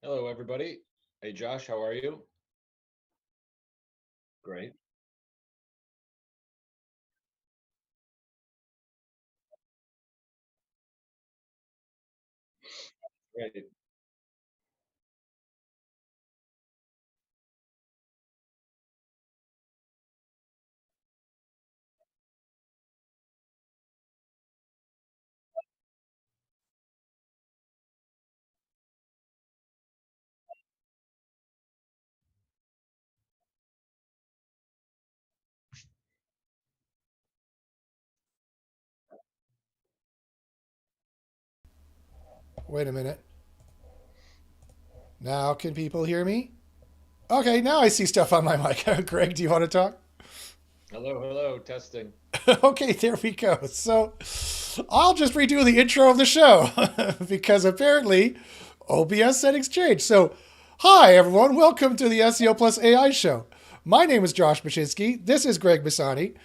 Hello, everybody. Hey, Josh, how are you? Great. Great. Wait a minute. Now can people hear me? Okay, now I see stuff on my mic. Greg, do you want to talk? Hello, hello, testing. Okay, there we go. So I'll just redo the intro of the show because apparently OBS settings changed. So, hi everyone, welcome to the SEO Plus AI show. My name is Josh Baczynski. This is Greg Bassani.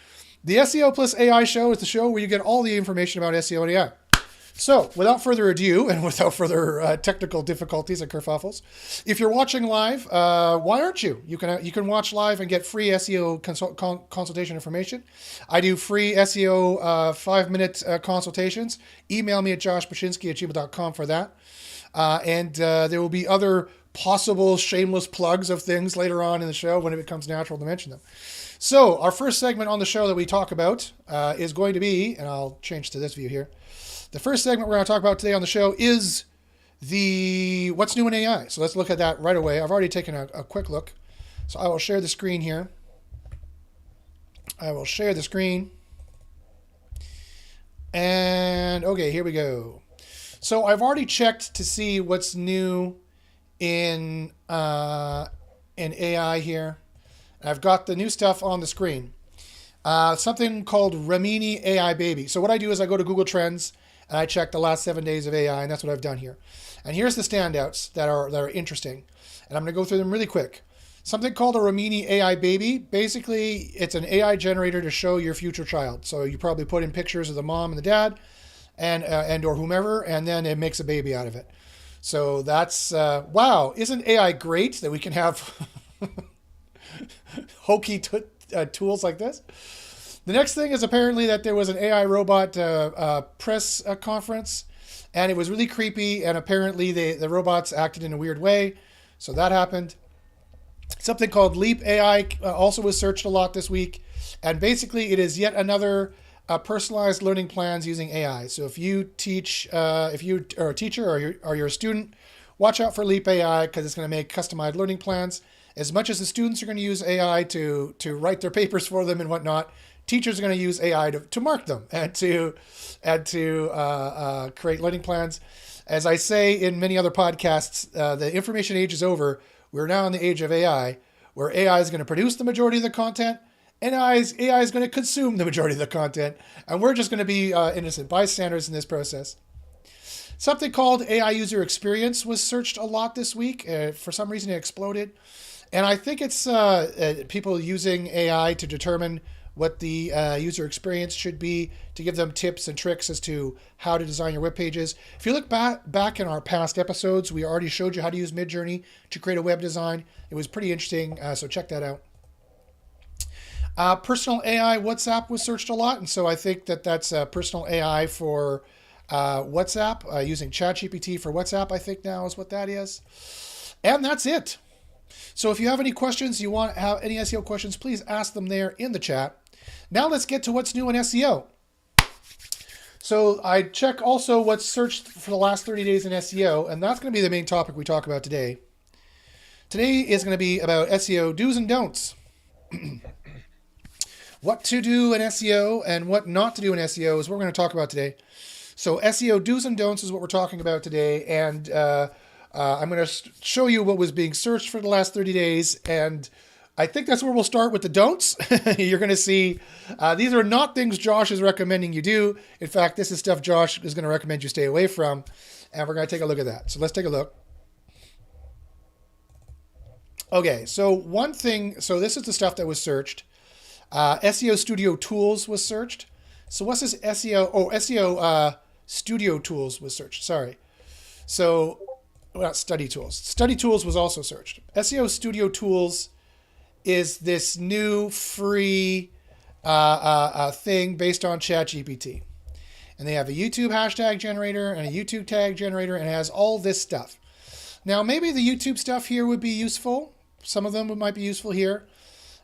The SEO Plus AI show is the show where you get all the information about SEO and AI. So, without further ado, and without further technical difficulties and kerfuffles, if you're watching live, why aren't you? You can watch live and get free SEO consultation information. I do free SEO 5 minute consultations. Email me at joshbaczynski@gmail.com for that. And there will be other possible shameless plugs of things later on in the show when it becomes natural to mention them. So, our first segment on the show that we talk about is going to be, and I'll change to this view here. The first segment we're going to talk about today on the show is the what's new in AI. So let's look at that right away. I've already taken a quick look. So I will share the screen here. I will share the screen. And okay, here we go. So I've already checked to see what's new in in AI here. I've got the new stuff on the screen. Something called Ramini AI Baby. So what I do is I go to Google Trends and I check the last 7 days of AI, and that's what I've done here. And here's the standouts that are interesting, and I'm going to go through them really quick. Something called a Ramini AI Baby. Basically, it's an AI generator to show your future child. So you probably put in pictures of the mom and the dad, and or whomever, and then it makes a baby out of it. So that's wow! Isn't AI great that we can have hokey tools like this? The next thing is apparently that there was an AI robot press conference, and it was really creepy. And apparently, the robots acted in a weird way, so that happened. Something called Leap AI also was searched a lot this week, and basically, it is yet another personalized learning plans using AI. So if you teach, if you are a teacher or you're a student, watch out for Leap AI because it's going to make customized learning plans. As much as the students are going to use AI to write their papers for them and whatnot, teachers are going to use AI to mark them and to create learning plans. As I say in many other podcasts, the information age is over. We're now in the age of AI, where AI is going to produce the majority of the content, and AI is going to consume the majority of the content, and we're just going to be innocent bystanders in this process. Something called AI user experience was searched a lot this week. For some reason, it exploded. And I think it's people using AI to determine what the user experience should be, to give them tips and tricks as to how to design your web pages. If you look back in our past episodes, we already showed you how to use Midjourney to create a web design. It was pretty interesting, so check that out. Personal AI WhatsApp was searched a lot, and so I think that that's personal AI for WhatsApp, using ChatGPT for WhatsApp, I think now is what that is. And that's it. So if you have any questions, you want to have any SEO questions, please ask them there in the chat. Now let's get to what's new in SEO. So I check also what's searched for the last 30 days in SEO, and that's going to be the main topic we talk about today. Today is going to be about SEO do's and don'ts. What to do in SEO and what not to do in SEO is what we're going to talk about today. So SEO do's and don'ts is what we're talking about today, and I'm going to show you what was being searched for the last 30 days, and I think that's where we'll start with the don'ts. You're going to see these are not things Josh is recommending you do. In fact, this is stuff Josh is going to recommend you stay away from, and we're going to take a look at that. So let's take a look. Okay, so one thing, so this is the stuff that was searched. SEO Studio Tools was searched. So what's this SEO? Oh, SEO Studio Tools was searched. Sorry. So well, not Study Tools. Study Tools was also searched. SEO Studio Tools is this new free thing based on ChatGPT. And they have a YouTube hashtag generator and a YouTube tag generator, and it has all this stuff. Now, maybe the YouTube stuff here would be useful. Some of them might be useful here.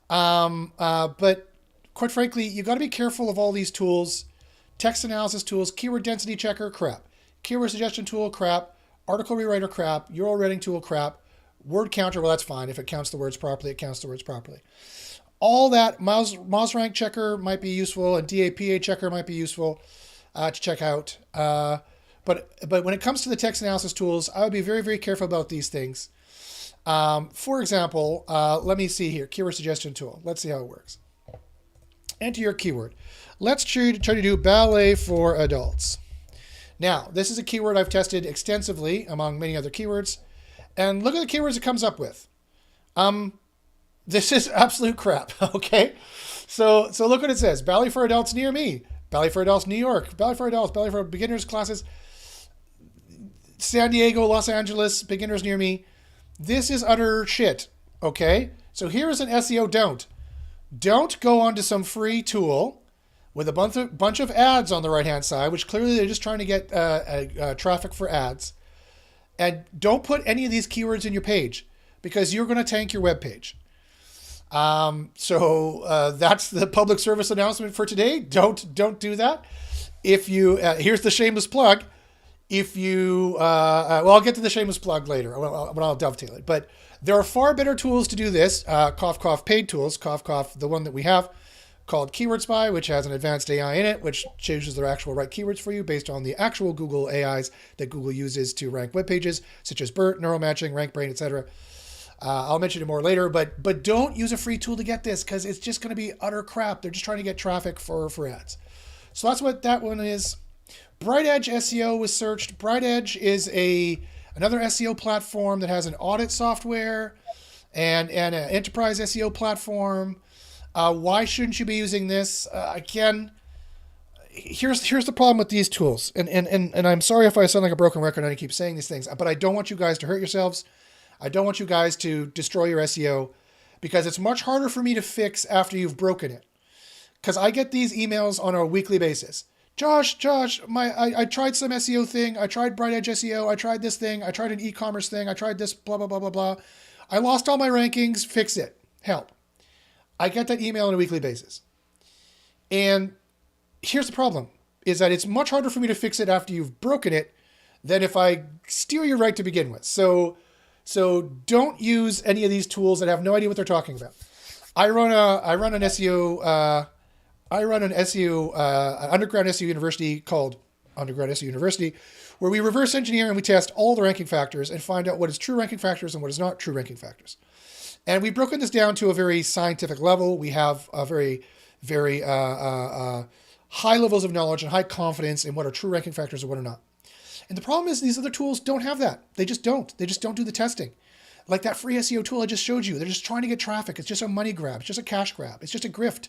But quite frankly, you got to be careful of all these tools. Text analysis tools, keyword density checker, crap. Keyword suggestion tool, crap. Article rewriter, crap. URL rating tool, crap. Word counter, well, that's fine. If it counts the words properly, it counts the words properly. All that, mouse rank checker might be useful, and DAPA checker might be useful to check out. But when it comes to the text analysis tools, I would be very, very careful about these things. For example, let me see here, keyword suggestion tool. Let's see how it works. Enter your keyword. Let's try to do ballet for adults. Now, this is a keyword I've tested extensively among many other keywords. And look at the keywords it comes up with. This is absolute crap, okay? So look what it says. Ballet for adults near me. Ballet for adults New York. Ballet for adults. Ballet for beginners classes. San Diego, Los Angeles, beginners near me. This is utter shit, okay? So here's an SEO don't. Don't go onto some free tool with a bunch of ads on the right-hand side, which clearly they're just trying to get traffic for ads. And don't put any of these keywords in your page because you're going to tank your web page. So that's the public service announcement for today. Don't do that. If you here's the shameless plug. If you well, I'll get to the shameless plug later when I'll dovetail it. But there are far better tools to do this. Cough paid tools. Cough the one that we have called Keyword Spy, which has an advanced AI in it, which chooses the actual right keywords for you based on the actual Google AIs that Google uses to rank web pages, such as BERT, neural matching, RankBrain, etc. I'll mention it more later, but don't use a free tool to get this because it's just going to be utter crap. They're just trying to get traffic for ads. So that's what that one is. Bright Edge SEO was searched. Bright Edge is another SEO platform that has an audit software and an enterprise SEO platform. Why shouldn't you be using this? Again, here's the problem with these tools. And I'm sorry if I sound like a broken record and I keep saying these things, but I don't want you guys to hurt yourselves. I don't want you guys to destroy your SEO because it's much harder for me to fix after you've broken it. Because I get these emails on a weekly basis. Josh, I tried some SEO thing. I tried Bright Edge SEO. I tried this thing. I tried an e-commerce thing. I tried this blah, blah, blah, blah, blah. I lost all my rankings. Fix it. Help. I get that email on a weekly basis. And here's the problem, is that it's much harder for me to fix it after you've broken it than if I steal your right to begin with. So don't use any of these tools that have no idea what they're talking about. I run an SEO underground SEO university called Underground SEO University, where we reverse engineer and we test all the ranking factors and find out what is true ranking factors and what is not true ranking factors. And we've broken this down to a very scientific level. We have a very, very high levels of knowledge and high confidence in what are true ranking factors and what are not. And the problem is these other tools don't have that. They just don't. They just don't do the testing. Like that free SEO tool I just showed you. They're just trying to get traffic. It's just a money grab. It's just a cash grab. It's just a grift.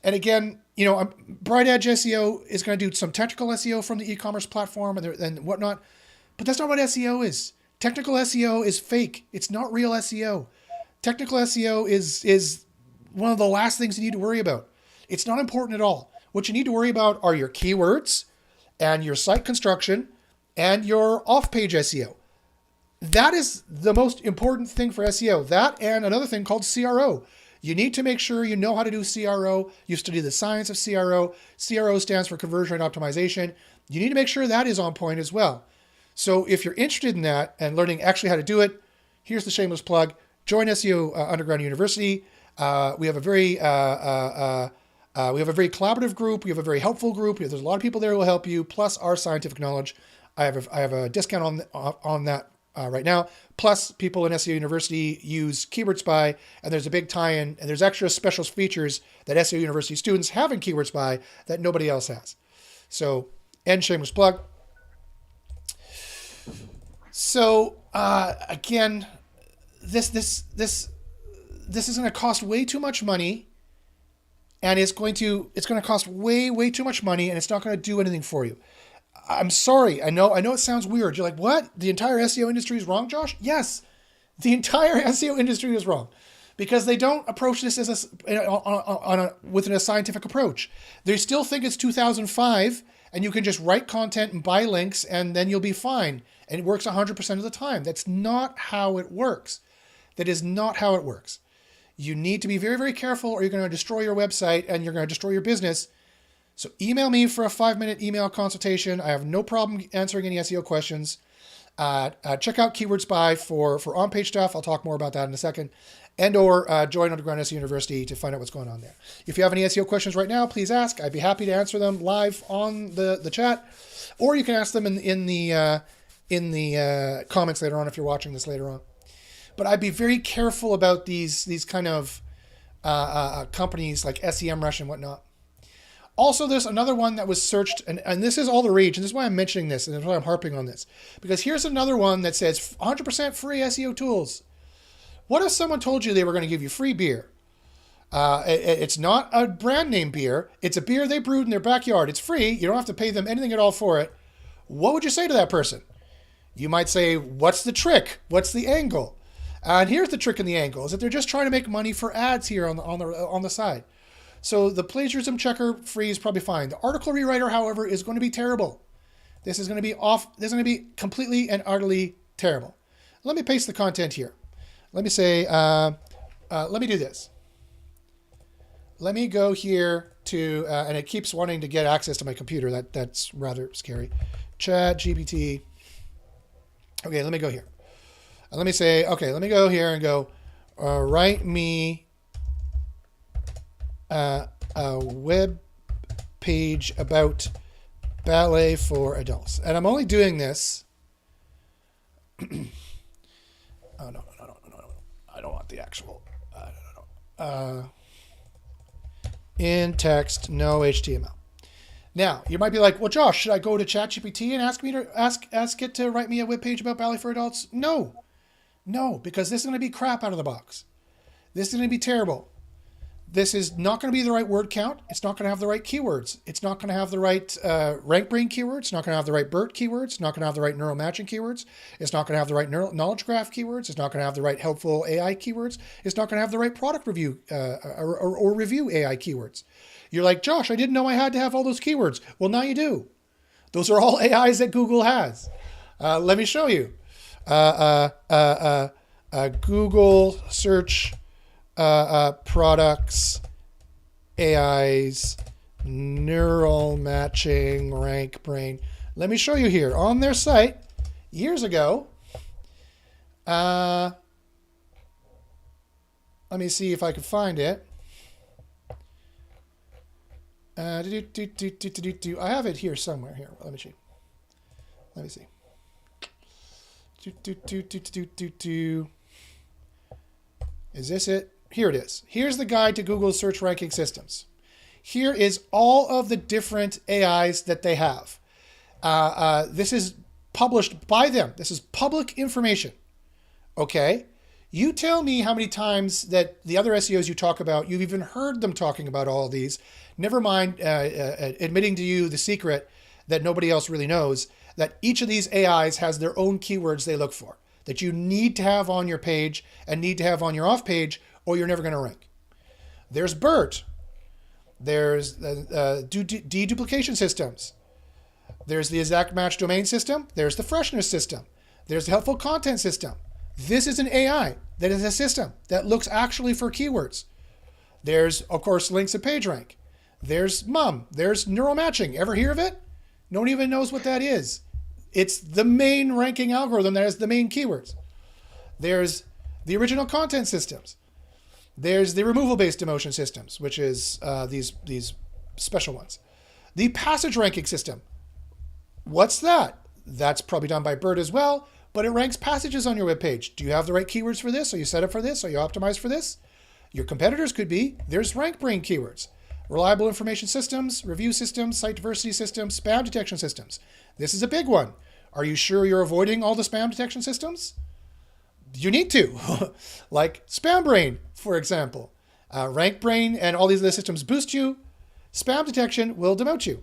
And again, Bright Edge SEO is going to do some technical SEO from the e-commerce platform and whatnot. But that's not what SEO is. Technical SEO is fake. It's not real SEO. Technical SEO is one of the last things you need to worry about. It's not important at all. What you need to worry about are your keywords and your site construction and your off-page SEO. That is the most important thing for SEO. That and another thing called CRO. You need to make sure you know how to do CRO. You study the science of CRO. CRO stands for conversion rate optimization. You need to make sure that is on point as well. So if you're interested in that and learning actually how to do it, here's the shameless plug. Join SEO Underground University. We have a very collaborative group. We have a very helpful group. There's a lot of people there who will help you. Plus our scientific knowledge. I have a discount on that right now. Plus people in SEO University use Keyword Spy, and there's a big tie-in, and there's extra special features that SEO University students have in Keyword Spy that nobody else has. So, end shameless plug. So again, this is going to cost way too much money, and it's going to cost way too much money, and it's not going to do anything for you. I'm sorry. I know it sounds weird. You're like, what? The entire SEO industry is wrong, Josh? Yes, the entire SEO industry is wrong because they don't approach this as a scientific approach. They still think it's 2005 and you can just write content and buy links and then you'll be fine. And it works 100% of the time. That's not how it works. That is not how it works. You need to be very, very careful or you're going to destroy your website and you're going to destroy your business. So email me for a 5-minute email consultation. I have no problem answering any SEO questions. Check out Keyword Spy for on-page stuff. I'll talk more about that in a second. And or join Underground SEO University to find out what's going on there. If you have any SEO questions right now, please ask. I'd be happy to answer them live on the chat. Or you can ask them in the comments later on if you're watching this later on. But I'd be very careful about these kind of companies like SEMrush and whatnot. Also, there's another one that was searched, and this is all the rage, and this is why I'm mentioning this, and that's why I'm harping on this. Because here's another one that says 100% free SEO tools. What if someone told you they were going to give you free beer? It's not a brand name beer. It's a beer they brewed in their backyard. It's free. You don't have to pay them anything at all for it. What would you say to that person? You might say, what's the trick? What's the angle? And here's the trick and the angle, is that they're just trying to make money for ads here on the side. So the plagiarism checker free is probably fine. The article rewriter, however, is going to be terrible. This is going to be This is going to be completely and utterly terrible. Let me paste the content here. Let me say, let me do this. Let me go here to, and it keeps wanting to get access to my computer. That's rather scary. Chat GPT. Okay, let me go here. And let me say, okay, let me go here and go, write me a web page about ballet for adults. And I'm only doing this. Oh, no. I don't want the actual. In text, no HTML. Now, you might be like, well, Josh, should I go to ChatGPT and ask it to write me a web page about ballet for adults? No, because this is going to be crap out of the box. This is going to be terrible. This is not going to be the right word count. It's not going to have the right keywords. It's not going to have the right RankBrain keywords. It's not going to have the right BERT keywords. It's not going to have the right neural matching keywords. It's not going to have the right knowledge graph keywords. It's not going to have the right helpful AI keywords. It's not going to have the right product review or review AI keywords. You're like, Josh, I didn't know I had to have all those keywords. Well, now you do. Those are all AIs that Google has. Let me show you. Google search products, AIs, neural matching, RankBrain. Let me show you here on their site years ago. Let me see if I can find it. I have it here somewhere. Here, let me see. Is this it? Here it is. Here's the guide to Google's search ranking systems. Here is all of the different AIs that they have. This is published by them. This is public information. Okay? You tell me how many times that the other SEOs you talk about, you've even heard them talking about all of these. Never mind admitting to you the secret that nobody else really knows, that each of these AIs has their own keywords they look for, that you need to have on your page and need to have on your off page, or you're never going to rank. There's BERT. There's deduplication systems. There's the exact match domain system. There's the freshness system. There's the helpful content system. This is an AI that is a system that looks actually for keywords. There's, of course, links and PageRank. There's MUM. There's neural matching. Ever hear of it? No one even knows what that is. It's the main ranking algorithm that has the main keywords. There's the original content systems. There's the removal-based emotion systems, which is these special ones. The passage ranking system. What's that? That's probably done by BERT as well, but it ranks passages on your web page. Do you have the right keywords for this? Are you set up for this? Are you optimized for this? Your competitors could be. There's RankBrain keywords. Reliable information systems, review systems, site diversity systems, spam detection systems. This is a big one. Are you sure you're avoiding all the spam detection systems? You need to. Like SpamBrain, for example. RankBrain and all these other systems boost you. Spam detection will demote you.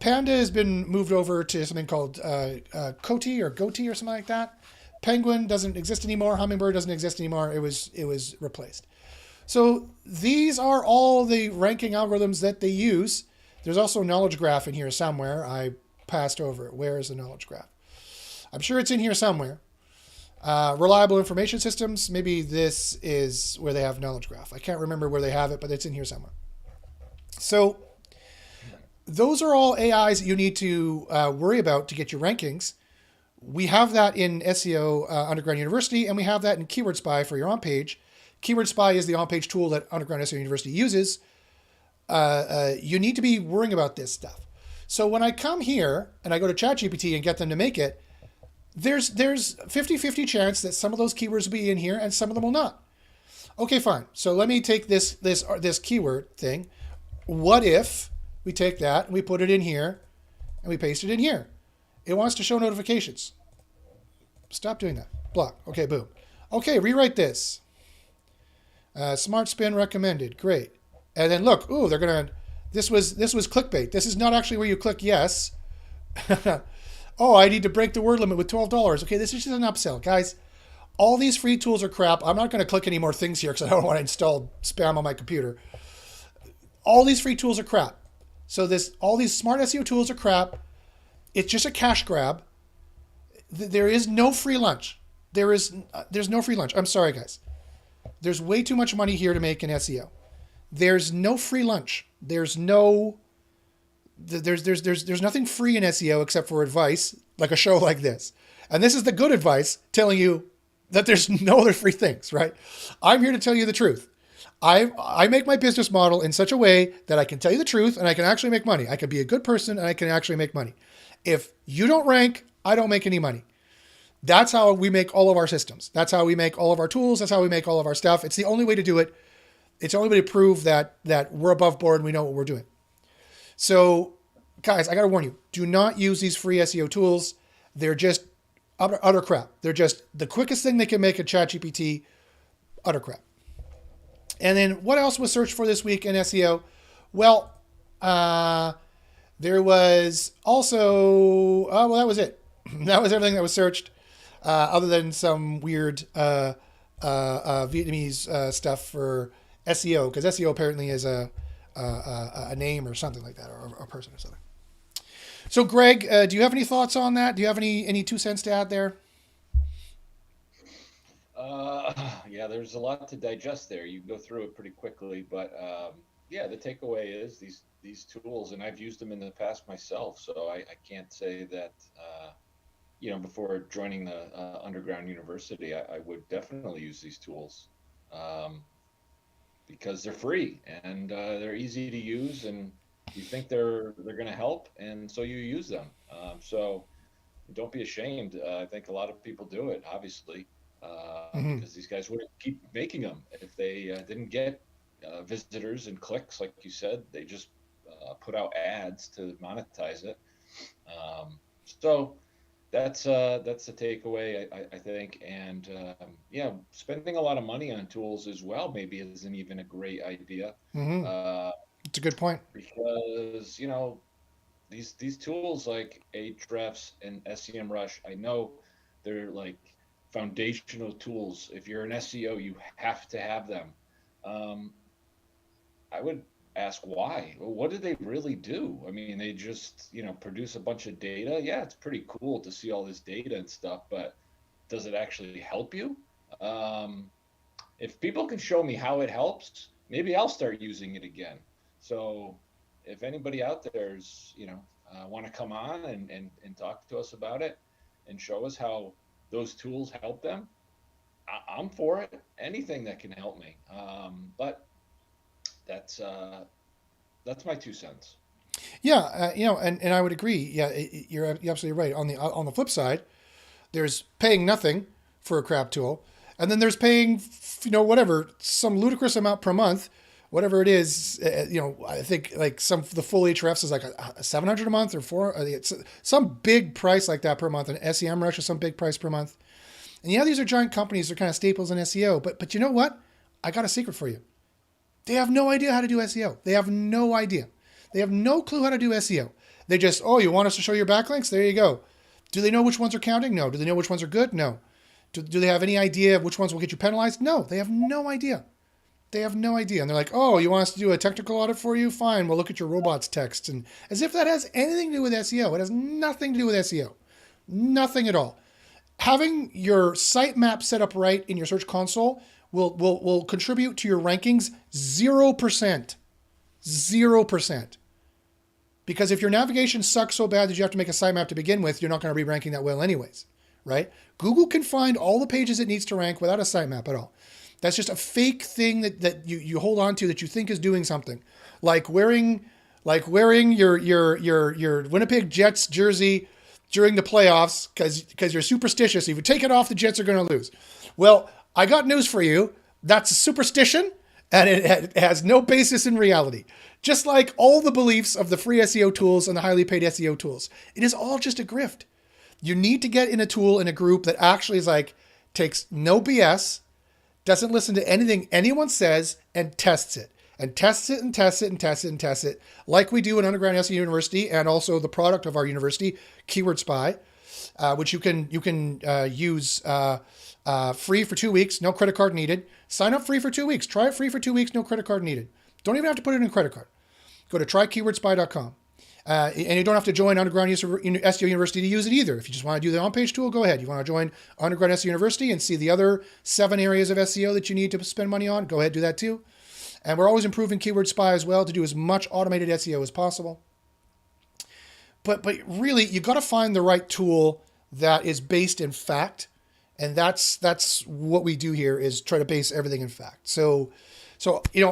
Panda has been moved over to something called Coty or Goatee or something like that. Penguin doesn't exist anymore. Hummingbird doesn't exist anymore. It was replaced. So these are all the ranking algorithms that they use. There's also a knowledge graph in here somewhere. I passed over it. Where is the knowledge graph? I'm sure it's in here somewhere. Reliable information systems. Maybe this is where they have knowledge graph. I can't remember where they have it, but it's in here somewhere. So those are all AIs that you need to worry about to get your rankings. We have that in SEO Underground University, and we have that in Keyword Spy for your on-page. Keyword Spy is the on-page tool that Underground SEO University uses. You need to be worrying about this stuff. So when I come here and I go to ChatGPT and get them to make it, there's 50-50 chance that some of those keywords will be in here and some of them will not. Okay, fine. So let me take this keyword thing. What if we take that and we put it in here and we paste it in here? It wants to show notifications. Stop doing that. Block. Okay, boom. Okay, rewrite this. Smart spin recommended. Great. And then look, ooh, they're gonna. This was clickbait. This is not actually where you click yes. Oh, I need to break the word limit with $12. Okay, this is just an upsell, guys. All these free tools are crap. I'm not going to click any more things here because I don't want to install spam on my computer. All these free tools are crap. So all these smart SEO tools are crap. It's just a cash grab. There is no free lunch. There's no free lunch. I'm sorry, guys. There's way too much money here to make in SEO. There's no free lunch. There's nothing free in SEO except for advice, like a show like this. And this is the good advice telling you that there's no other free things, right? I'm here to tell you the truth. I make my business model in such a way that I can tell you the truth and I can actually make money. I can be a good person and I can actually make money. If you don't rank, I don't make any money. That's how we make all of our systems. That's how we make all of our tools. That's how we make all of our stuff. It's the only way to do it. It's the only way to prove that we're above board and we know what we're doing. So, guys, I got to warn you, do not use these free SEO tools. They're just utter crap. They're just the quickest thing they can make a ChatGPT, utter crap. And then what else was searched for this week in SEO? Well, there was also, well, that was it. That was everything that was searched, other than some weird Vietnamese stuff for SEO, because SEO apparently is a name or something like that, or a person or something. So, Greg, do you have any thoughts on that? Do you have any 2 cents to add there? Yeah, there's a lot to digest there. You go through it pretty quickly, but yeah, the takeaway is these tools, and I've used them in the past myself, so I can't say that before joining the Underground University, I would definitely use these tools because they're free and they're easy to use, and you think they're going to help, and so you use them. So don't be ashamed. I think a lot of people do it, obviously. Because these guys wouldn't keep making them if they didn't get visitors and clicks, like you said. They just put out ads to monetize it. So that's the takeaway, I think. And yeah, spending a lot of money on tools as well maybe isn't even a great idea. It's a good point. Because these tools like Ahrefs and SEMrush, I know they're like foundational tools. If you're an SEO, you have to have them. I would ask why. Well, what do they really do? I mean, they just, produce a bunch of data. Yeah, it's pretty cool to see all this data and stuff, but does it actually help you? If people can show me how it helps, maybe I'll start using it again. So if anybody out there's, want to come on and talk to us about it and show us how those tools help them, I'm for it. Anything that can help me. But that's my 2 cents. Yeah, and I would agree. Yeah, you're absolutely right. On the flip side, there's paying nothing for a crap tool, and then there's paying, whatever, some ludicrous amount per month, whatever it is. I think like the full Ahrefs is like a $700 a month or it's some big price like that per month, and SEMrush is some big price per month. And yeah, these are giant companies; they're kind of staples in SEO. But you know what? I got a secret for you. They have no idea how to do SEO. They have no idea. They have no clue how to do SEO. They just, oh, you want us to show your backlinks? There you go. Do they know which ones are counting? No. Do they know which ones are good? No. Do they have any idea of which ones will get you penalized? No, they have no idea. They have no idea. And they're like, oh, you want us to do a technical audit for you? Fine, we'll look at your robots text. And as if that has anything to do with SEO. It has nothing to do with SEO. Nothing at all. Having your sitemap set up right in your search console will contribute to your rankings 0%. 0%. Because if your navigation sucks so bad that you have to make a sitemap to begin with, you're not going to be ranking that well anyways, right? Google can find all the pages it needs to rank without a sitemap at all. That's just a fake thing that you hold on to that you think is doing something. Like wearing your Winnipeg Jets jersey during the playoffs because you're superstitious. If you take it off, the Jets are going to lose. Well, I got news for you. That's a superstition, and it has no basis in reality. Just like all the beliefs of the free SEO tools and the highly paid SEO tools. It is all just a grift. You need to get in a tool in a group that actually is like, takes no BS, doesn't listen to anything anyone says, and tests it. And tests it and tests it and tests it and tests it, like we do in Underground SEO University and also the product of our university, Keyword Spy, which you can use free for 2 weeks, no credit card needed. Sign up free for 2 weeks. Try it free for 2 weeks, no credit card needed. Don't even have to put it in a credit card. Go to trykeywordspy.com. And you don't have to join Underground SEO University to use it either. If you just want to do the on-page tool, go ahead. You want to join Underground SEO University and see the other 7 areas of SEO that you need to spend money on, go ahead, do that too. And we're always improving Keyword Spy as well to do as much automated SEO as possible. But really, you got to find the right tool that is based in fact. And that's what we do here, is try to base everything in fact. So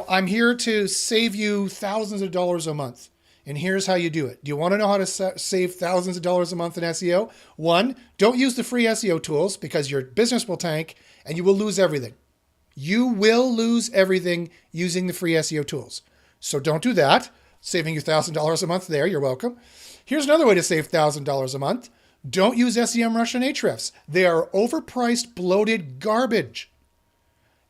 I'm here to save you thousands of dollars a month. And here's how you do it. Do you want to know how to save thousands of dollars a month in SEO? 1, don't use the free SEO tools because your business will tank and you will lose everything. You will lose everything using the free SEO tools. So don't do that. Saving you $1,000 a month there. You're welcome. Here's another way to save $1,000 a month. Don't use SEMrush and Ahrefs. They are overpriced, bloated garbage.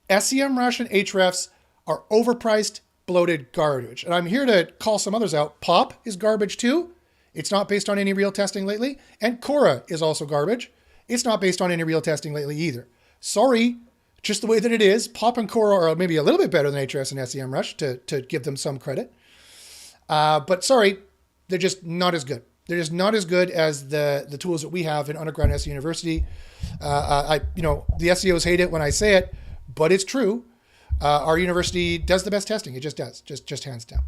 SEMrush and Ahrefs are overpriced, bloated garbage. And I'm here to call some others out. Pop is garbage too. It's not based on any real testing lately. And Quora is also garbage. It's not based on any real testing lately either. Sorry, just the way that it is. Pop and Quora are maybe a little bit better than Ahrefs and SEMrush to give them some credit. But sorry, they're just not as good. They're just not as good as the tools that we have in Underground SEO University. The SEOs hate it when I say it, but it's true. Our university does the best testing. It just does, just hands down.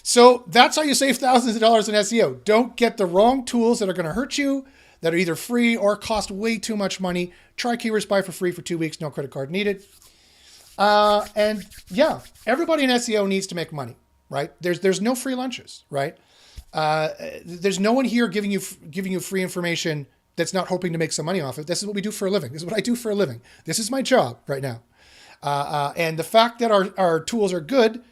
So that's how you save thousands of dollars in SEO. Don't get the wrong tools that are going to hurt you, that are either free or cost way too much money. Try Keyword Spy for free for 2 weeks, no credit card needed. And yeah, everybody in SEO needs to make money, right? There's no free lunches, right? There's no one here giving you free information that's not hoping to make some money off it. This is what we do for a living. This is what I do for a living. This is my job right now. And the fact that our tools are good,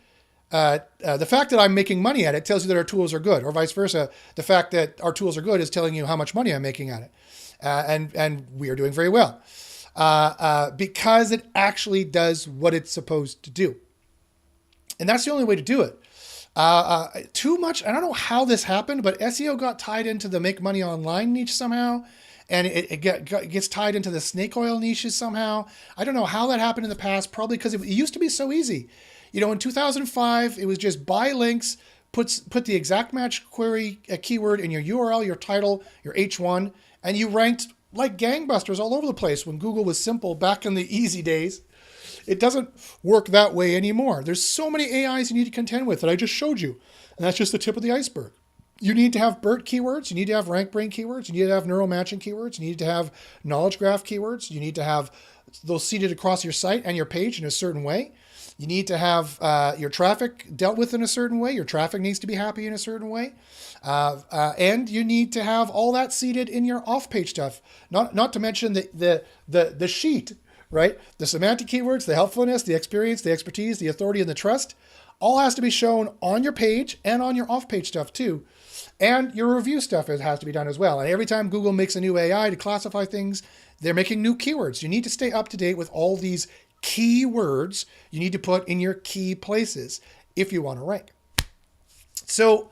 the fact that I'm making money at it tells you that our tools are good, or vice versa. The fact that our tools are good is telling you how much money I'm making at it. And we are doing very well because it actually does what it's supposed to do. And that's the only way to do it. Too much, I don't know how this happened, but SEO got tied into the make money online niche somehow. And it gets tied into the snake oil niches somehow. I don't know how that happened in the past, probably because it used to be so easy. In 2005, it was just buy links, put the exact match query keyword in your URL, your title, your H1, and you ranked like gangbusters all over the place when Google was simple back in the easy days. It doesn't work that way anymore. There's so many AIs you need to contend with that I just showed you. And that's just the tip of the iceberg. You need to have BERT keywords. You need to have RankBrain keywords. You need to have neural matching keywords. You need to have knowledge graph keywords. You need to have those seeded across your site and your page in a certain way. You need to have your traffic dealt with in a certain way. Your traffic needs to be happy in a certain way. And you need to have all that seeded in your off-page stuff. Not to mention the sheet, right? The semantic keywords, the helpfulness, the experience, the expertise, the authority, and the trust all has to be shown on your page and on your off-page stuff too. And your review stuff has to be done as well. And every time Google makes a new AI to classify things, they're making new keywords. You need to stay up to date with all these keywords you need to put in your key places if you want to rank. So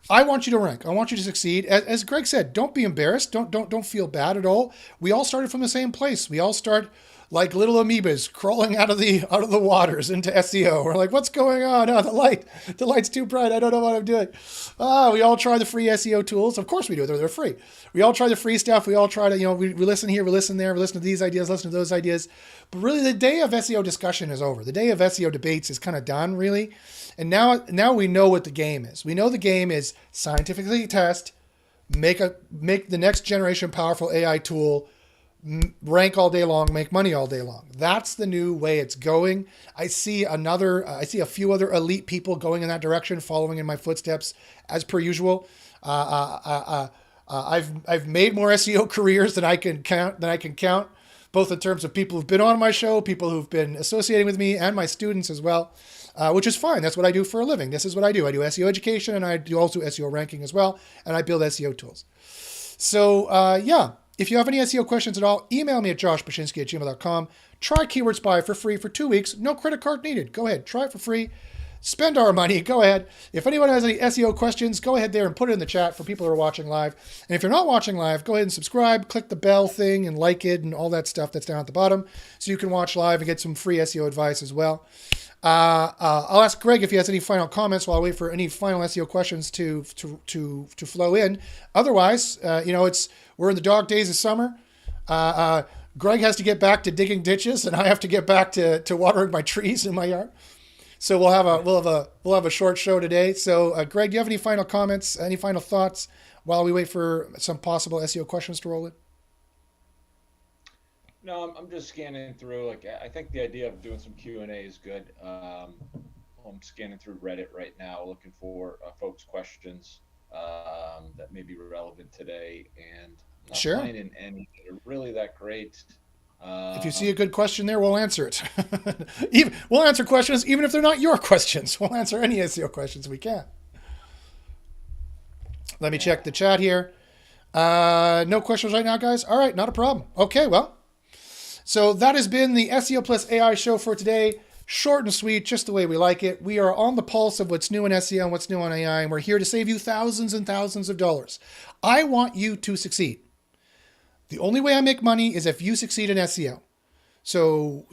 I want you to rank. I want you to succeed. As Greg said, don't be embarrassed. Don't feel bad at all. We all started from the same place. We all start like little amoebas crawling out of the waters into SEO. We're like, what's going on? Oh, the light's too bright. I don't know what I'm doing. We all try the free SEO tools. Of course we do. They're free. We all try the free stuff. We all try to, we listen here, we listen there, we listen to these ideas, listen to those ideas. But really, the day of SEO discussion is over. The day of SEO debates is kind of done, really. And now we know what the game is. We know the game is scientifically test, make the next generation powerful AI tool, rank all day long, make money all day long. That's the new way it's going. I see a few other elite people going in that direction, following in my footsteps as per usual. I've made more SEO careers than I can count, both in terms of people who've been on my show, people who've been associating with me, and my students as well. Which is fine. That's what I do for a living. This is what I do. I do SEO education, and I do also SEO ranking as well, and I build SEO tools. So, if you have any SEO questions at all, email me at joshpashinsky@gmail.com. Try Keyword Spy for free for 2 weeks. No credit card needed. Go ahead. Try it for free. Spend our money. Go ahead. If anyone has any SEO questions, go ahead there and put it in the chat for people who are watching live. And if you're not watching live, go ahead and subscribe, click the bell thing and like it and all that stuff that's down at the bottom so you can watch live and get some free SEO advice as well. I'll ask Greg if he has any final comments while I wait for any final SEO questions to flow in. Otherwise, we're in the dog days of summer. Greg has to get back to digging ditches, and I have to get back to watering my trees in my yard. So we'll have a short show today. So Greg, do you have any final comments, any final thoughts while we wait for some possible SEO questions to roll in? No, I'm just scanning through. Like, I think the idea of doing some Q&A is good. I'm scanning through Reddit right now, looking for folks' questions that may be relevant today, and I'm not finding any that are really that great. If you see a good question there, we'll answer it. We'll answer questions even if they're not your questions. We'll answer any SEO questions we can. Let me check the chat here. No questions right now, guys? All right, not a problem. Okay, well. So that has been the SEO Plus AI show for today. Short and sweet, just the way we like it. We are on the pulse of what's new in SEO and what's new on AI, and we're here to save you thousands and thousands of dollars. I want you to succeed. The only way I make money is if you succeed in SEO. So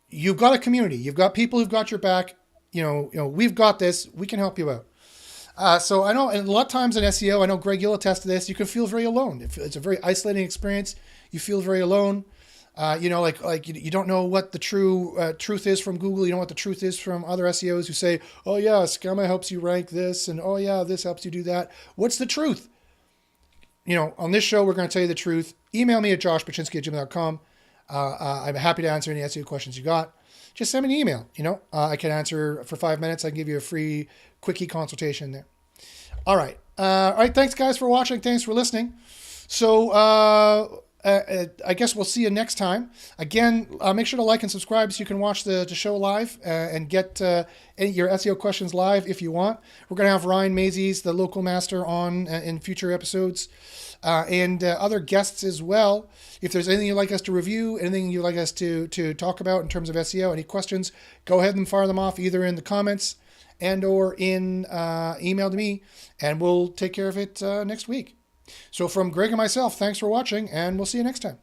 you've got a community. You've got people who've got your back. We've got this. We can help you out. So I know, and a lot of times in SEO, I know, Greg, you'll attest to this, you can feel very alone. It's a very isolating experience. You feel very alone. You don't know what the truth is from Google. You don't know what the truth is from other SEOs who say, oh yeah, Schema helps you rank this, and oh yeah, this helps you do that. What's the truth? On this show, we're going to tell you the truth. Email me at joshpashinsky@gmail.com. I'm happy to answer any SEO questions you got. Just send me an email. I can answer for 5 minutes. I can give you a free quickie consultation there. All right. Thanks guys for watching. Thanks for listening. So, I guess we'll see you next time. Again, make sure to like and subscribe so you can watch the show live and get your SEO questions live if you want. We're going to have Ryan Mazies, the local master, on in future episodes and other guests as well. If there's anything you'd like us to review, anything you'd like us to talk about in terms of SEO, any questions, go ahead and fire them off either in the comments and or in email to me, and we'll take care of it next week. So from Greg and myself, thanks for watching, and we'll see you next time.